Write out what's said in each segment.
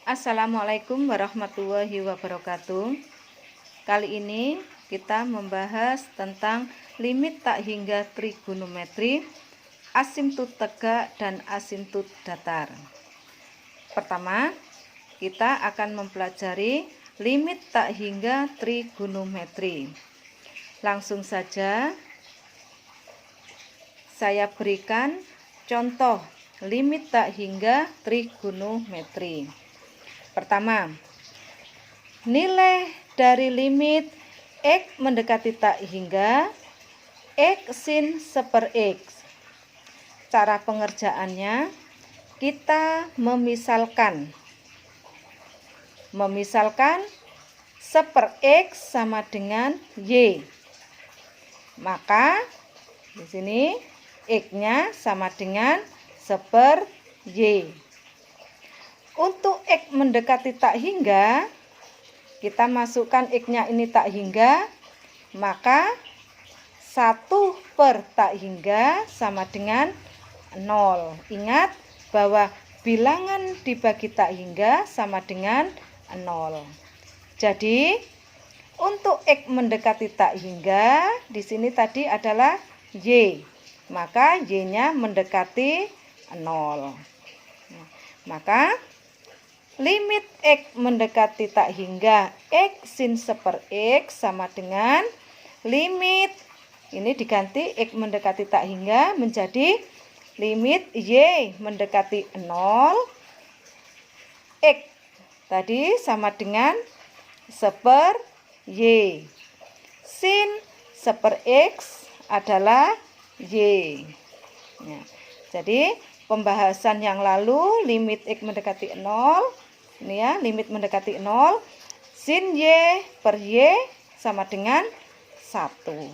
Assalamualaikum warahmatullahi wabarakatuh. Kali ini kita membahas tentang limit tak hingga trigonometri, asimptot tegak dan asimptot datar. Pertama, kita akan mempelajari limit tak hingga trigonometri. Langsung saja saya berikan contoh limit tak hingga trigonometri. Pertama, nilai dari limit X mendekati tak hingga X sin 1/X. Cara pengerjaannya, kita memisalkan 1/X sama dengan Y. Maka di sini X-nya sama dengan 1/Y. Untuk X mendekati tak hingga, kita masukkan X-nya ini tak hingga, maka 1/tak hingga sama dengan 0. Ingat bahwa bilangan dibagi tak hingga sama dengan 0. Jadi, untuk X mendekati tak hingga, di sini tadi adalah Y. Maka Y-nya mendekati 0. Maka limit X mendekati tak hingga X sin 1/X sama dengan limit, ini diganti X mendekati tak hingga menjadi limit Y mendekati 0, X tadi sama dengan 1/Y. Sin 1/X adalah Y. Nah, jadi pembahasan yang lalu limit X mendekati 0, ini ya, limit mendekati 0, sin Y per Y sama dengan 1.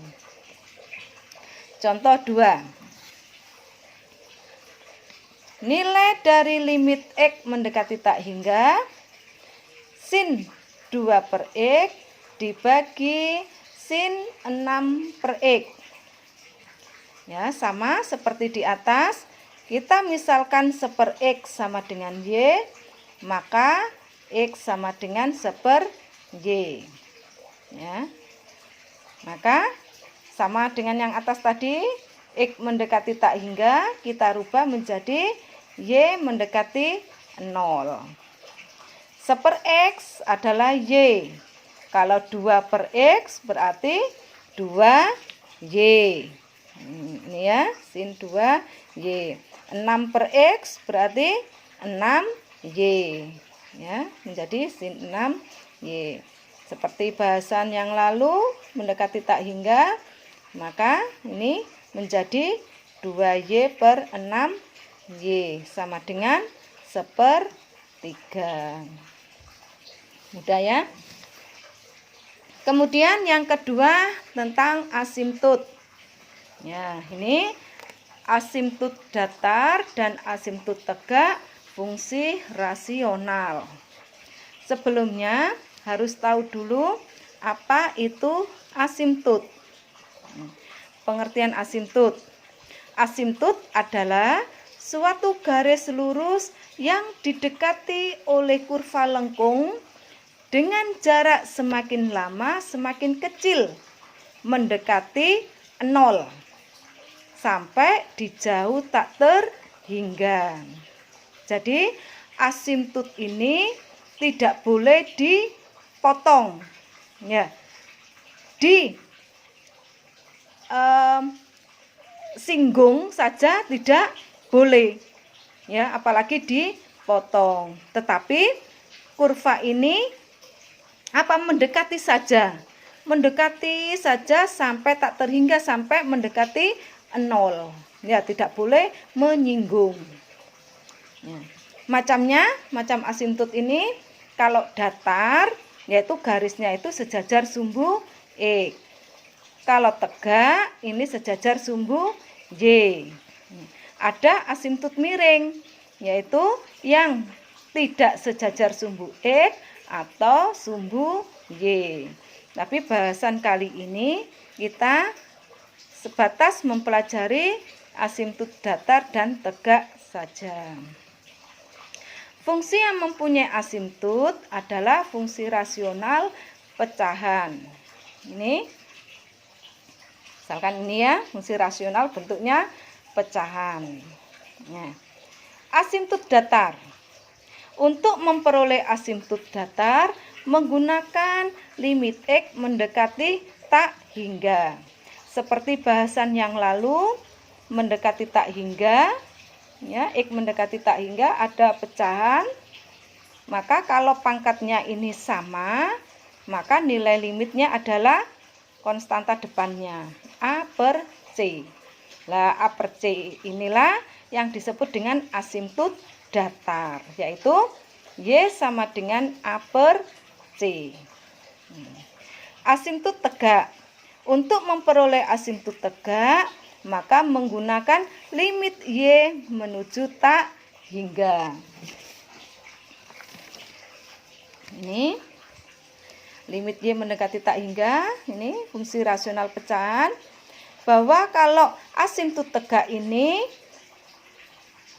Contoh 2. Nilai dari limit X mendekati tak hingga sin 2/X dibagi sin 6/X. Ya, sama seperti di atas, kita misalkan 1/X sama dengan Y, maka X sama dengan 1/Y. Ya. Maka sama dengan yang atas tadi, X mendekati tak hingga, kita rubah menjadi Y mendekati 0. 1/X adalah Y. Kalau 2/X berarti 2Y. Ini ya, sin 2Y. 6/X berarti 6Y. Ya, menjadi sin 6Y. Seperti bahasan yang lalu, mendekati tak hingga, maka ini menjadi 2Y per 6Y sama dengan 1/3. Mudah ya. Kemudian yang kedua tentang asimptot. Ya, ini asimptot datar dan asimptot tegak fungsi rasional. Sebelumnya harus tahu dulu apa itu asimptot. Pengertian asimptot. Asimptot adalah suatu garis lurus yang didekati oleh kurva lengkung dengan jarak semakin lama semakin kecil mendekati 0 sampai di jauh tak terhingga. Jadi asimptot ini tidak boleh dipotong, ya, singgung saja tidak boleh, ya, apalagi dipotong. Tetapi kurva ini mendekati saja sampai tak terhingga, sampai mendekati 0. Ya, tidak boleh menyinggung. Ya. Macam asimptot ini, kalau datar yaitu garisnya itu sejajar sumbu X. Kalau tegak ini sejajar sumbu Y. Ada asimptot miring, yaitu yang tidak sejajar sumbu X atau sumbu Y. Tapi bahasan kali ini kita sebatas mempelajari asimptot datar dan tegak saja. Fungsi yang mempunyai asimptot adalah fungsi rasional pecahan. Ini, misalkan ini ya, fungsi rasional bentuknya pecahan. Nah, asimptot datar. Untuk memperoleh asimptot datar, menggunakan limit X mendekati tak hingga. Seperti bahasan yang lalu, mendekati tak hingga, ya, X mendekati tak hingga, ada pecahan. Maka kalau pangkatnya ini sama, maka nilai limitnya adalah konstanta depannya, A per C. Nah, A per C inilah yang disebut dengan asimptot datar, yaitu Y sama dengan A per C. Asimptot tegak. Untuk memperoleh asimptot tegak, maka menggunakan limit Y menuju tak hingga. Ini limit Y mendekati tak hingga, ini fungsi rasional pecahan. Bahwa kalau asimptot tegak ini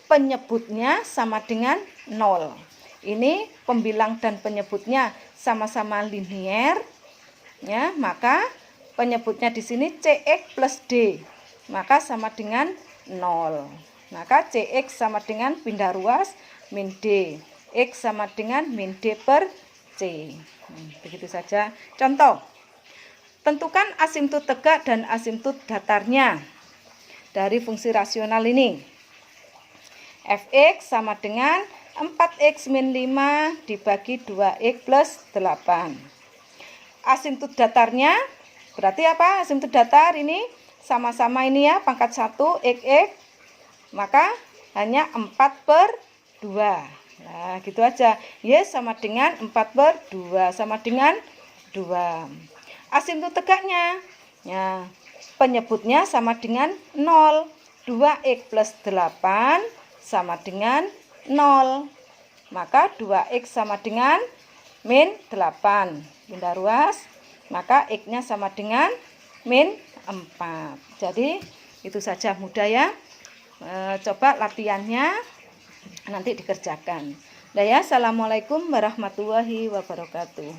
penyebutnya sama dengan 0. Ini pembilang dan penyebutnya sama-sama linier, ya, maka penyebutnya di sini CX plus D, maka sama dengan 0. Maka CX sama dengan pindah ruas min D, X sama dengan min D per C. Begitu saja. Contoh, tentukan asimptot tegak dan asimptot datarnya dari fungsi rasional ini. Fx sama dengan 4x min 5 dibagi 2x plus 8. Asimptot datarnya berarti apa? Asimptot datar ini sama-sama ini ya, pangkat 1 x, maka hanya 4 per 2. Nah, gitu aja. Y sama dengan 4 per 2 sama dengan 2. Asimptot tegaknya, ya, penyebutnya sama dengan 0. 2x plus 8 sama dengan 0. Maka 2x sama dengan min 8. Pindah ruas, maka x-nya sama dengan min 4. Jadi itu saja, mudah ya. Coba latihannya nanti dikerjakan. Nah ya, assalamualaikum warahmatullahi wabarakatuh.